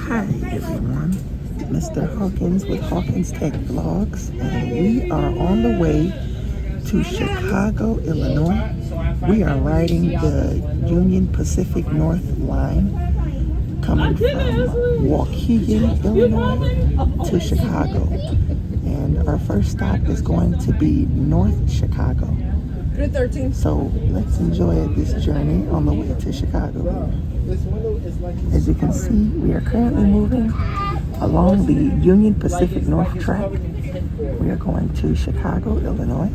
Hi everyone, Mr. Hawkins with Hawkins Tech Vlogs, and we are on the way to Chicago, Illinois. We are riding the Union Pacific North line coming from Waukegan, Illinois to Chicago. And our first stop is going to be North Chicago. So let's enjoy this journey on the way to Chicago. As you can see, we are currently moving along the Union Pacific North track. We are going to Chicago, Illinois.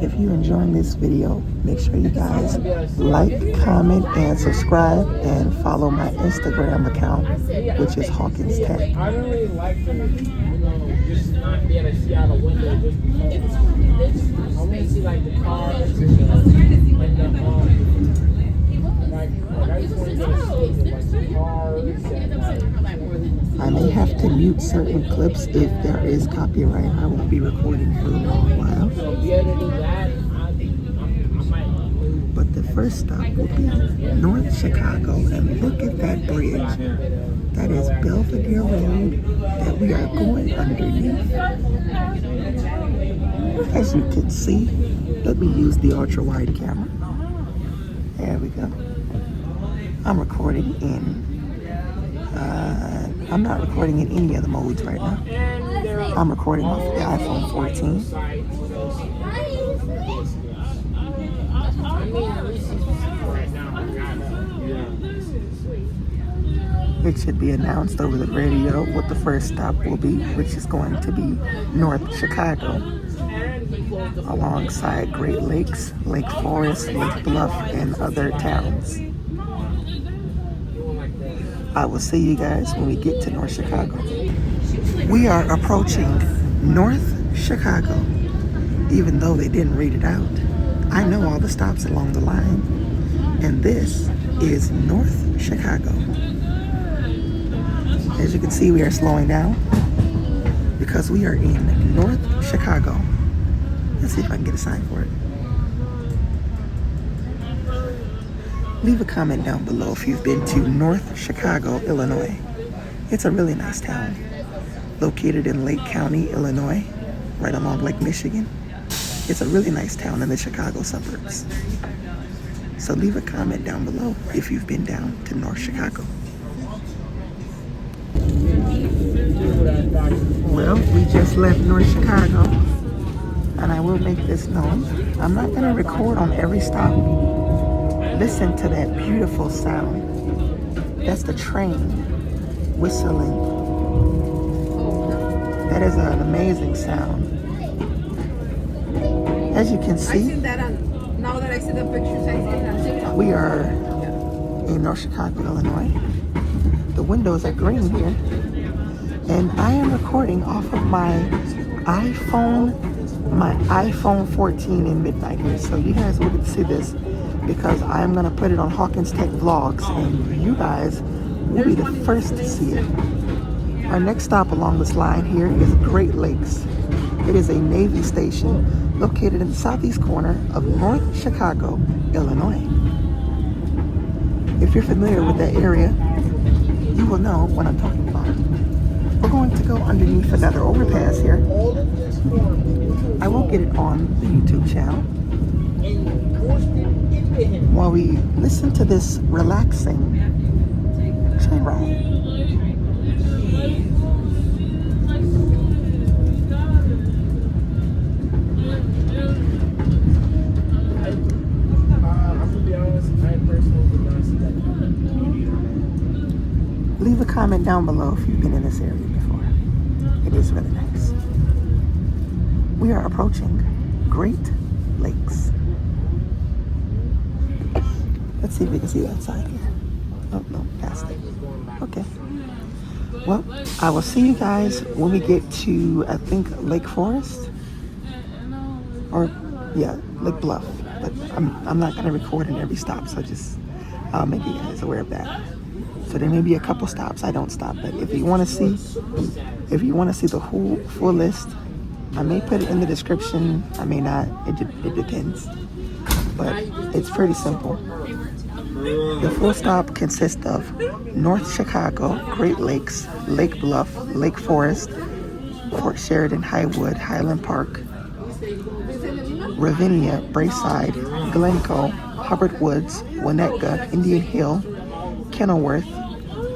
If you're enjoying this video, make sure you guys like, comment, and subscribe, and follow my Instagram account, which is Hawkins Tech. I don't really like to, just not be able to see out a window just because I want to see like the cars and the I just want to get a see like the cars and I may have to mute certain clips if there is copyright. I won't be recording for a long while. So be able to do that, I might move. But the first stop will be North Chicago, and look at that bridge. That is Belvedere Road that we are going underneath. As you can see, let me use the ultra-wide camera. There we go. I'm recording in, I'm not recording in any of the modes right now. I'm recording off the iPhone 14. It should be announced over the radio what the first stop will be, which is going to be North Chicago, alongside Great Lakes, Lake Forest, Lake Bluff, and other towns. I will see you guys when we get to North Chicago. We are approaching North Chicago. Even though they didn't read it out, I know all the stops along the line, and this is North Chicago. As you can see, we are slowing down because we are in North Chicago. Let's see if I can get a sign for it. Leave a comment down below if you've been to North Chicago, Illinois. It's a really nice town, located in Lake County, Illinois, right along Lake Michigan. It's a really nice town in the Chicago suburbs. So leave a comment down below if you've been down to North Chicago. Well, we just left North Chicago, and I will make this known. I'm not going to record on every stop. Listen to that beautiful sound. That's the train whistling. That is an amazing sound. As you can see, now that I see the pictures, we are in North Chicago, Illinois. The windows are green here. And I am recording off of my iPhone 14 in midnight here. So you guys will get to see this because I'm going to put it on Hawkins Tech Vlogs, and you guys will be the first to see it. Our next stop along this line here is Great Lakes. It is a Navy station located in the southeast corner of North Chicago, Illinois. If you're familiar with that area, you will know what I'm talking about. We're going to go underneath another overpass here. I will get it on the YouTube channel while we listen to this relaxing train ride. Leave a comment down below if you've been in this area before. It is really nice. We are approaching Great Lakes. Let's see if we can see that side here. Oh, no, past it. Okay. Well, I will see you guys when we get to, I think, Lake Forest. Or, yeah, Lake Bluff. But I'm not going to record in every stop, so I'll make you guys aware of that. So there may be a couple stops I don't stop, but if you want to see the whole full list, I may put it in the description. I may not. It depends. But it's pretty simple. The full stop consists of North Chicago, Great Lakes, Lake Bluff, Lake Forest, Fort Sheridan, Highwood, Highland Park, Ravenia, Braeside, Glencoe, Hubbard Woods, Winnetka, Indian Hill, Kenilworth,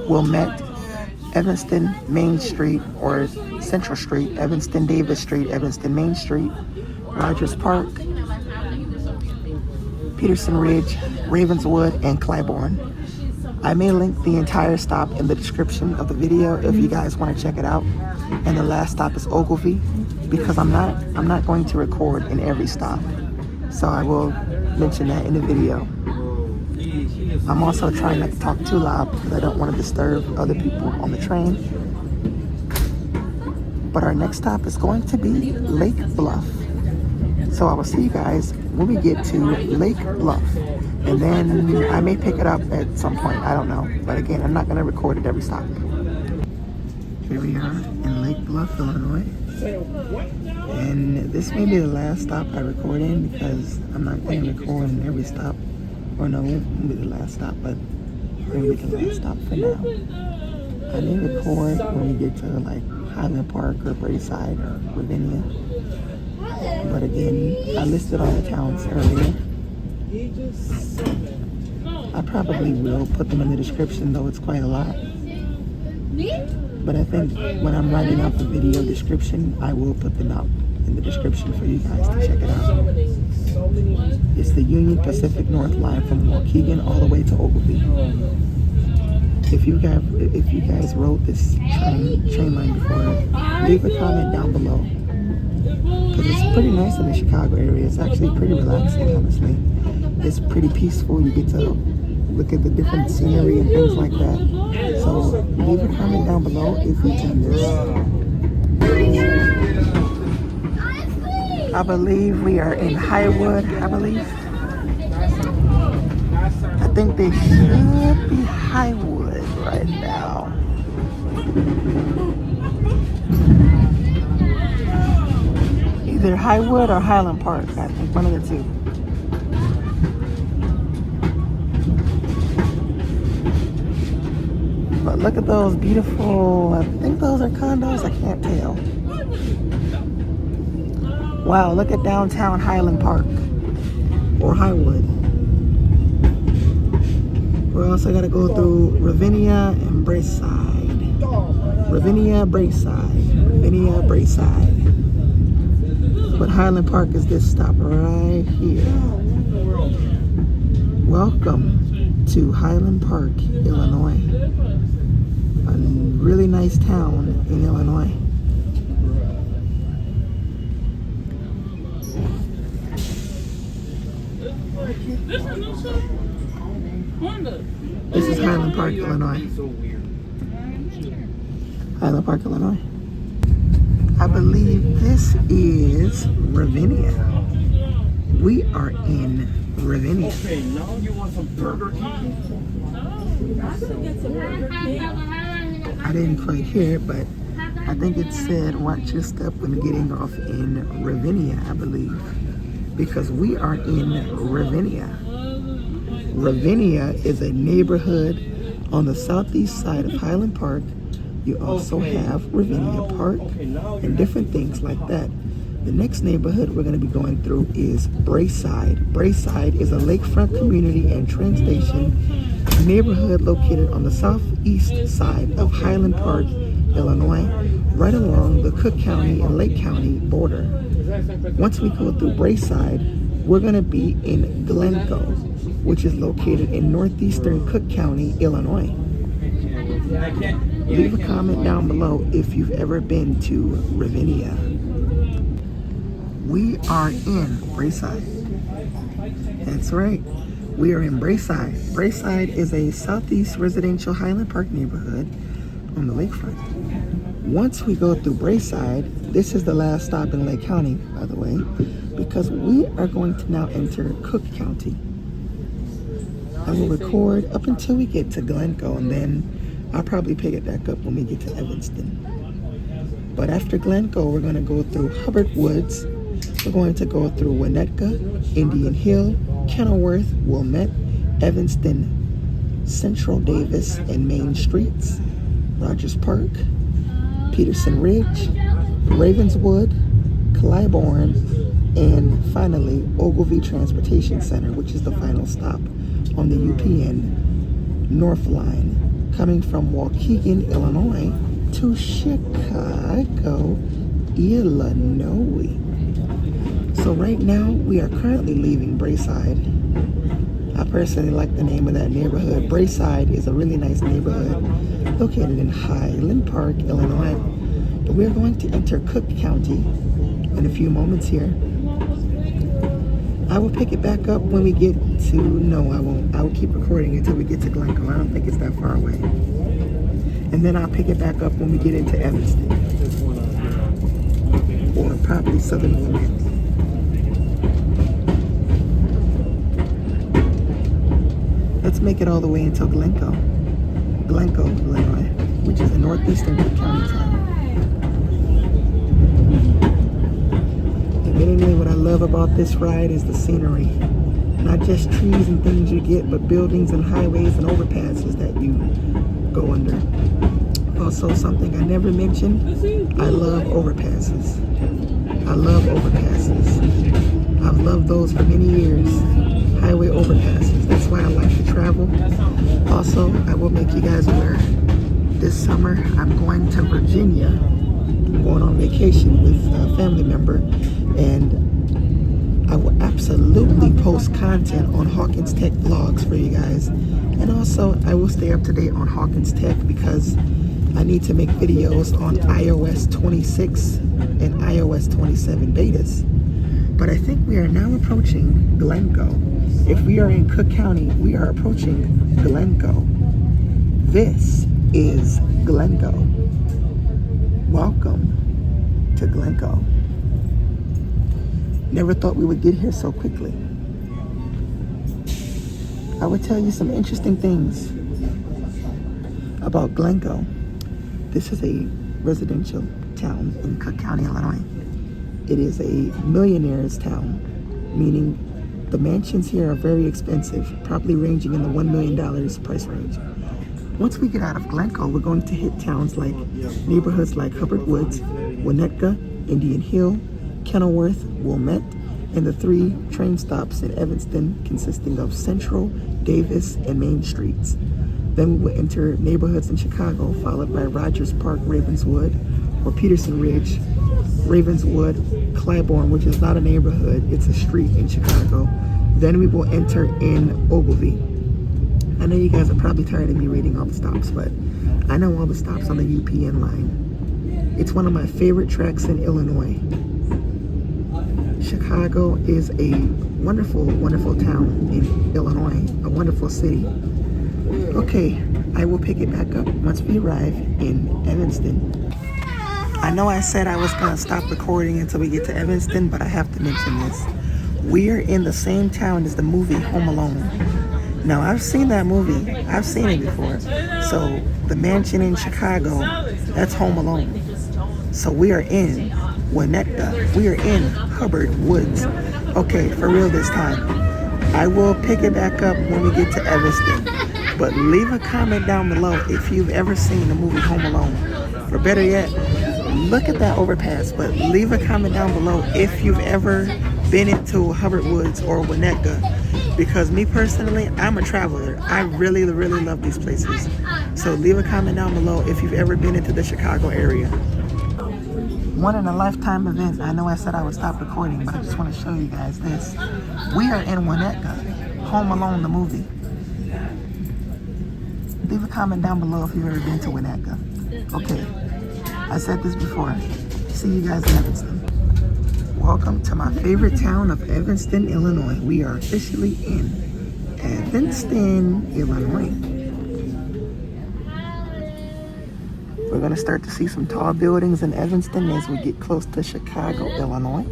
Wilmette, Evanston, Main Street or Central Street, Evanston, Davis Street, Evanston, Main Street, Rogers Park, Peterson Ridge, Ravenswood, and Clyborne. I may link the entire stop in the description of the video if you guys want to check it out. And the last stop is Ogilvie, because I'm not going to record in every stop, so I will mention that in the video. I'm also trying not to talk too loud because I don't want to disturb other people on the train. But our next stop is going to be Lake Bluff. So I will see you guys when we get to Lake Bluff. And then I may pick it up at some point, I don't know. But again, I'm not going to record at every stop. Here we are in Lake Bluff, Illinois. And this may be the last stop I record in because I'm not going to record in every stop. Or no, it won't be the last stop, but it will be the last stop for now. I may record when we get to like Highland Park or Braeside or Ravenia. But again, I listed all the towns earlier. I probably will put them in the description, though it's quite a lot. But I think when I'm writing out the video description, I will put them out in the description for you guys to check it out. It's the Union Pacific North line from Waukegan all the way to Ogilvie. If you guys rode this train line before, leave a comment down below. Because it's pretty nice in the Chicago area. It's actually pretty relaxing, honestly. It's pretty peaceful. You get to look at the different scenery and things like that. So leave a comment down below if you've done this. I believe we are in Highwood, I believe. I think they should be Highwood right now. Either Highwood or Highland Park, I think, one of the two. But look at those beautiful, I think those are condos, I can't tell. Wow, look at downtown Highland Park, or Highwood. We also gotta go through Ravenia and Braeside. Ravenia, Braeside. But Highland Park is this stop right here. Welcome to Highland Park, Illinois. A really nice town in Illinois. This is Highland Park, Illinois. Highland Park, Illinois. I believe this is Ravenia. We are in Ravenia. Okay, now you want some Burger King? I didn't quite hear it, but I think it said watch your step when getting off in Ravenia, I believe. Because we are in Ravenia. Ravenia is a neighborhood on the southeast side of Highland Park. You also have Ravenia Park and different things like that. The next neighborhood we're going to be going through is Braeside. Braeside is a lakefront community and train station neighborhood located on the southeast side of Highland Park, Illinois, right along the Cook County and Lake County border. Once we go through Braeside, we're going to be in Glencoe, which is located in northeastern Cook County, Illinois. Leave a comment down below if you've ever been to Ravenia. We are in Braeside. That's right. We are in Braeside. Braeside is a southeast residential Highland Park neighborhood on the lakefront. Once we go through Braeside, this is the last stop in Lake County, by the way, because we are going to now enter Cook County. I will record up until we get to Glencoe, and then I'll probably pick it back up when we get to Evanston. But after Glencoe, we're going to go through Hubbard Woods. We're going to go through Winnetka, Indian Hill, Kenilworth, Wilmette, Evanston, Central, Davis, and Main Streets, Rogers Park, Peterson Ridge, Ravenswood, Clyborne, and finally Ogilvie Transportation Center, which is the final stop on the UPN North Line, coming from Waukegan, Illinois to Chicago, Illinois. So right now we are currently leaving Braeside. I personally like the name of that neighborhood. Braeside is a really nice neighborhood located in Highland Park, Illinois. We're going to enter Cook County in a few moments here. I will pick it back up when we get to, no, I won't. I will keep recording until we get to Glencoe. I don't think it's that far away. And then I'll pick it back up when we get into Evanston. Or probably southern Wilmette. Let's make it all the way until Glencoe, Illinois, which is a northeastern Cook County town. Admittedly, what I love about this ride is the scenery. Not just trees and things you get, but buildings and highways and overpasses that you go under. Also, something I never mentioned, I love overpasses. I've loved those for many years. Highway overpasses. That's why I like to travel. Also, I will make you guys aware, this summer I'm going to Virginia. I'm going on vacation with a family member, and I will absolutely post content on Hawkins Tech vlogs for you guys. And also, I will stay up to date on Hawkins Tech because I need to make videos on iOS 26 and iOS 27 betas. But I think we are now approaching Glencoe. If we are in Cook County, we are approaching Glencoe. This is Glencoe. Welcome to Glencoe. Never thought we would get here so quickly. I would tell you some interesting things about Glencoe. This is a residential town in Cook County, Illinois. It is a millionaire's town, meaning the mansions here are very expensive, probably ranging in the $1 million price range. Once we get out of Glencoe, we're going to hit towns like neighborhoods like Hubbard Woods, Winnetka, Indian Hill, Kenilworth, Wilmette, and the 3 train stops in Evanston consisting of Central, Davis, and Main Streets. Then we will enter neighborhoods in Chicago, followed by Rogers Park, Ravenswood, or Peterson Ridge, Ravenswood, Clyborne, which is not a neighborhood, it's a street in Chicago. Then we will enter in Ogilvie. I know you guys are probably tired of me reading all the stops, but I know all the stops on the UPN line. It's one of my favorite tracks in Illinois. Chicago is a wonderful, wonderful town in Illinois, a wonderful city. Okay, I will pick it back up once we arrive in Evanston. I know I said I was going to stop recording until we get to Evanston, but I have to mention this. We are in the same town as the movie Home Alone. Now, I've seen that movie. I've seen it before. So, the mansion in Chicago, that's Home Alone. So, we are in Winnetka. We are in Hubbard Woods. Okay, for real this time. I will pick it back up when we get to Evanston. But leave a comment down below if you've ever seen the movie Home Alone. Or better yet, look at that overpass, but leave a comment down below if you've ever been into Hubbard Woods or Winnetka, because me personally, I'm a traveler. I really, really love these places. So leave a comment down below if you've ever been into the Chicago area. One in a lifetime event. I know I said I would stop recording, but I just want to show you guys this. We are in Winnetka, Home Alone the movie. Leave a comment down below if you've ever been to Winnetka. Okay. I said this before. See you guys in Evanston. Welcome to my favorite town of Evanston, Illinois. We are officially in Evanston, Illinois. We're going to start to see some tall buildings in Evanston as we get close to Chicago, Illinois.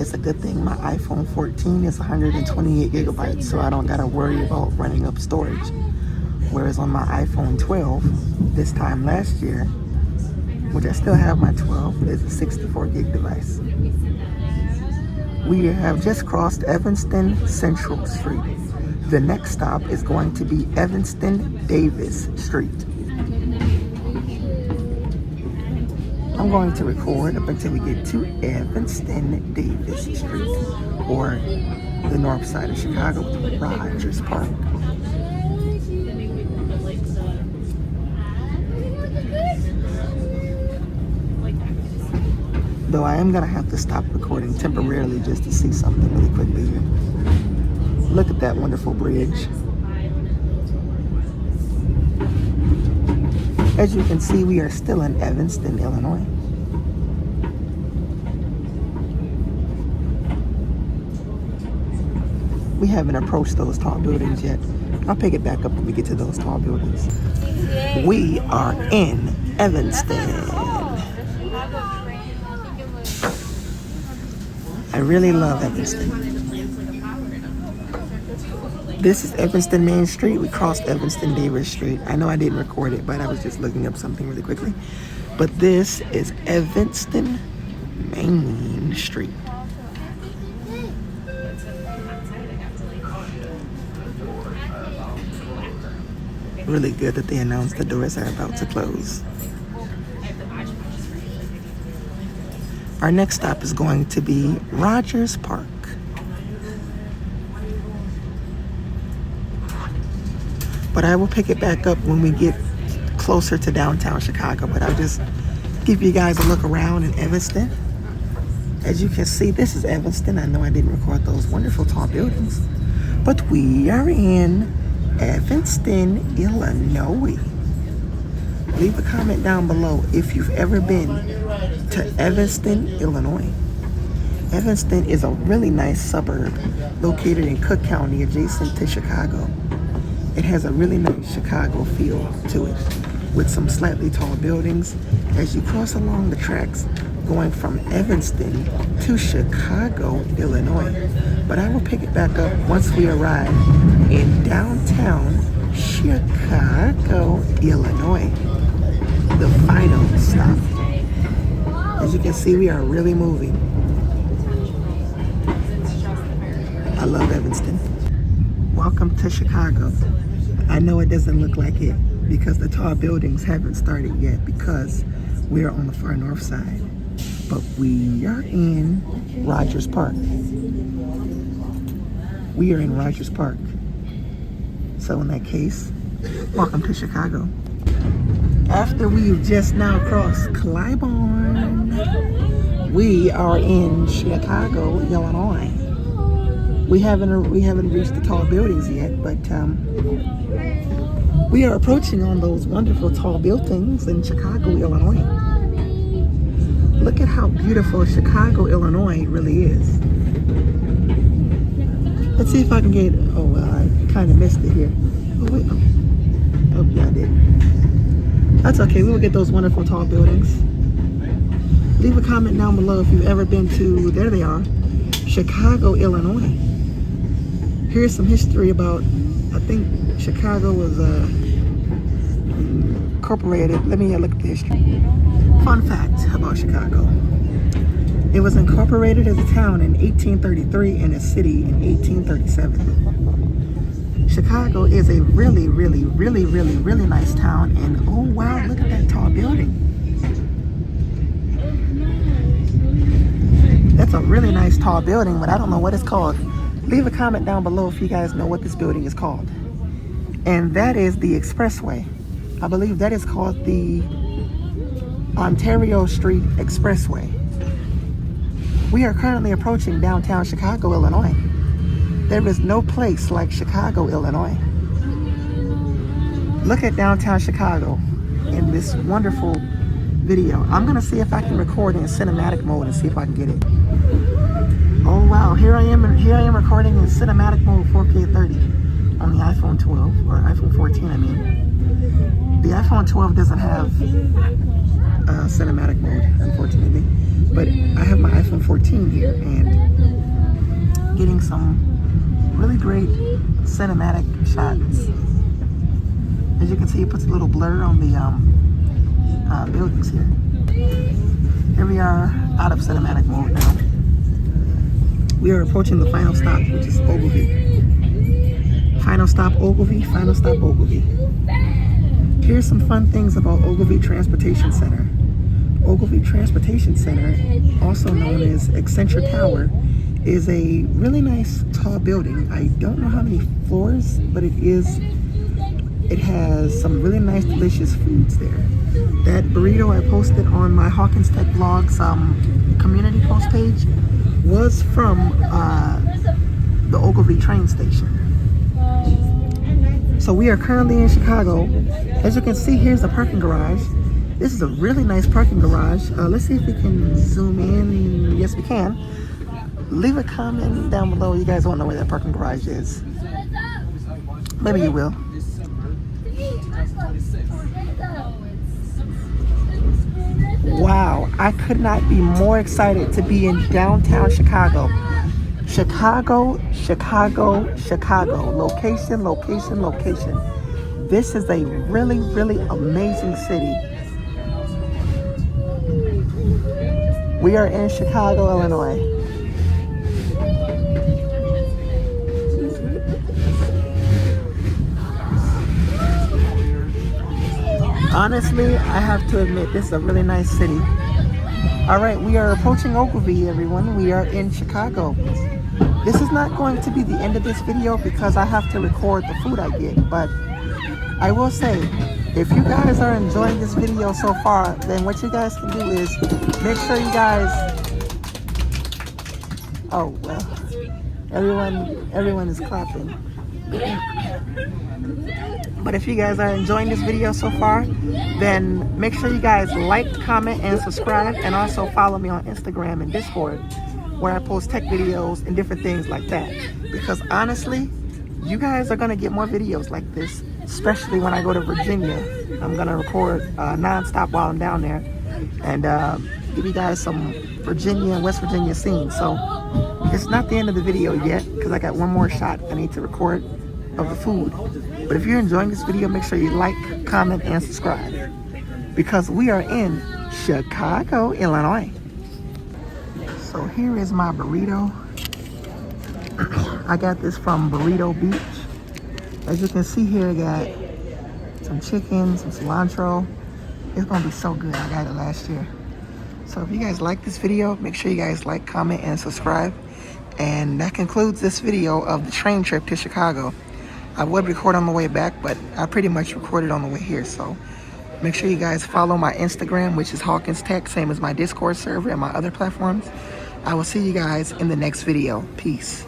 It's a good thing my iPhone 14 is 128 gigabytes, so I don't gotta worry about running up storage. Whereas on my iPhone 12, this time last year, which I still have my 12, it's a 64 gig device. We have just crossed Evanston Central Street. The next stop is going to be Evanston Davis Street. I'm going to record up until we get to Evanston Davis Street, or the north side of Chicago, Rogers Park. Though I am going to have to stop recording temporarily just to see something really quickly here. Look at that wonderful bridge. As you can see, we are still in Evanston, Illinois. We haven't approached those tall buildings yet. I'll pick it back up when we get to those tall buildings. We are in Evanston. I really love Evanston. This is Evanston Main Street. We crossed Evanston Davis Street. I know I didn't record it, but I was just looking up something really quickly. But this is Evanston Main Street. Really good that they announced the doors are about to close. Our next stop is going to be Rogers Park. But I will pick it back up when we get closer to downtown Chicago. But I'll just give you guys a look around in Evanston. As you can see, this is Evanston. I know I didn't record those wonderful tall buildings, but we are in Evanston, Illinois. Leave a comment down below if you've ever been to Evanston, Illinois. Evanston is a really nice suburb located in Cook County, adjacent to Chicago. It has a really nice Chicago feel to it, with some slightly tall buildings as you cross along the tracks going from Evanston to Chicago, Illinois. But I will pick it back up once we arrive in downtown Chicago, Illinois. The final stop. As you can see, we are really moving. I love Evanston. Welcome to Chicago. I know it doesn't look like it because the tall buildings haven't started yet because we're on the far north side. But we are in Rogers Park. We are in Rogers Park. So in that case, welcome to Chicago. After we've just now crossed Clyborne, we are in Chicago, Illinois. We haven't reached the tall buildings yet, but we are approaching on those wonderful tall buildings in Chicago, Illinois. Look at how beautiful Chicago, Illinois really is. Let's see if I can get, oh well, I kind of missed it here. Oh wait, oh yeah, I did. That's okay, we will get those wonderful tall buildings. Leave a comment down below if you've ever been to, there they are, Chicago, Illinois. Here's some history about, I think Chicago was incorporated. Let me look at the history. Fun fact about Chicago. It was incorporated as a town in 1833 and a city in 1837. Chicago is a really, really, really, really, really nice town. And oh wow, look at that tall building. That's a really nice tall building, but I don't know what it's called. Leave a comment down below if you guys know what this building is called. And that is the Expressway. I believe that is called the Ontario Street Expressway. We are currently approaching downtown Chicago, Illinois. There is no place like Chicago, Illinois. Look at downtown Chicago in this wonderful video. I'm gonna see if I can record in cinematic mode and see if I can get it. Oh wow, here I am recording in cinematic mode 4K 30 on the iPhone 12, or iPhone 14 I mean. The iPhone 12 doesn't have cinematic mode, unfortunately. But I have my iPhone 14 here and getting some really great cinematic shots. As you can see, it puts a little blur on the buildings here. Here we are out of cinematic mode now. We are approaching the final stop, which is Ogilvie. Final stop Ogilvie, final stop Ogilvie. Here's some fun things about Ogilvie Transportation Center. Ogilvie Transportation Center, also known as Accenture Tower, is a really nice tall building. I don't know how many floors, but it has some really nice delicious foods there. That burrito I posted on my Hawkins Tech Vlogs community post page was from the Ogilvie train station. So we are currently in Chicago. As you can see, here's the parking garage. This is a really nice parking garage. Let's see if we can zoom in. Yes, we can. Leave a comment down below. You guys won't know where that parking garage is. Maybe you will. Wow, I could not be more excited to be in downtown Chicago. Chicago, Chicago, Chicago. Location, location, location. This is a really, really amazing city. We are in Chicago, Illinois. Honestly, I have to admit, this is a really nice city. All right, we are approaching Ogilvie, everyone. We are in Chicago. This is not going to be the end of this video because I have to record the food I get, but I will say, if you guys are enjoying this video so far, then what you guys can do is make sure you guys... Oh, well, everyone is clapping. But if you guys are enjoying this video so far, then make sure you guys like, comment, and subscribe, and also follow me on Instagram and Discord, where I post tech videos and different things like that. Because honestly, you guys are gonna get more videos like this, especially when I go to Virginia. I'm gonna record non-stop while I'm down there, and give you guys some Virginia and West Virginia scenes. So it's not the end of the video yet, because I got one more shot I need to record of the food. But if you're enjoying this video, make sure you like, comment, and subscribe, because we are in Chicago, Illinois. So here is my burrito. I got this from Burrito Beach. As you can see here, I got some chicken, some cilantro. It's gonna be so good. I got it last year. So if you guys like this video, make sure you guys like, comment, and subscribe. And that concludes this video of the train trip to Chicago. I would record on the way back, but I pretty much recorded on the way here. So make sure you guys follow my Instagram, which is Hawkins Tech, same as my Discord server and my other platforms. I will see you guys in the next video. Peace.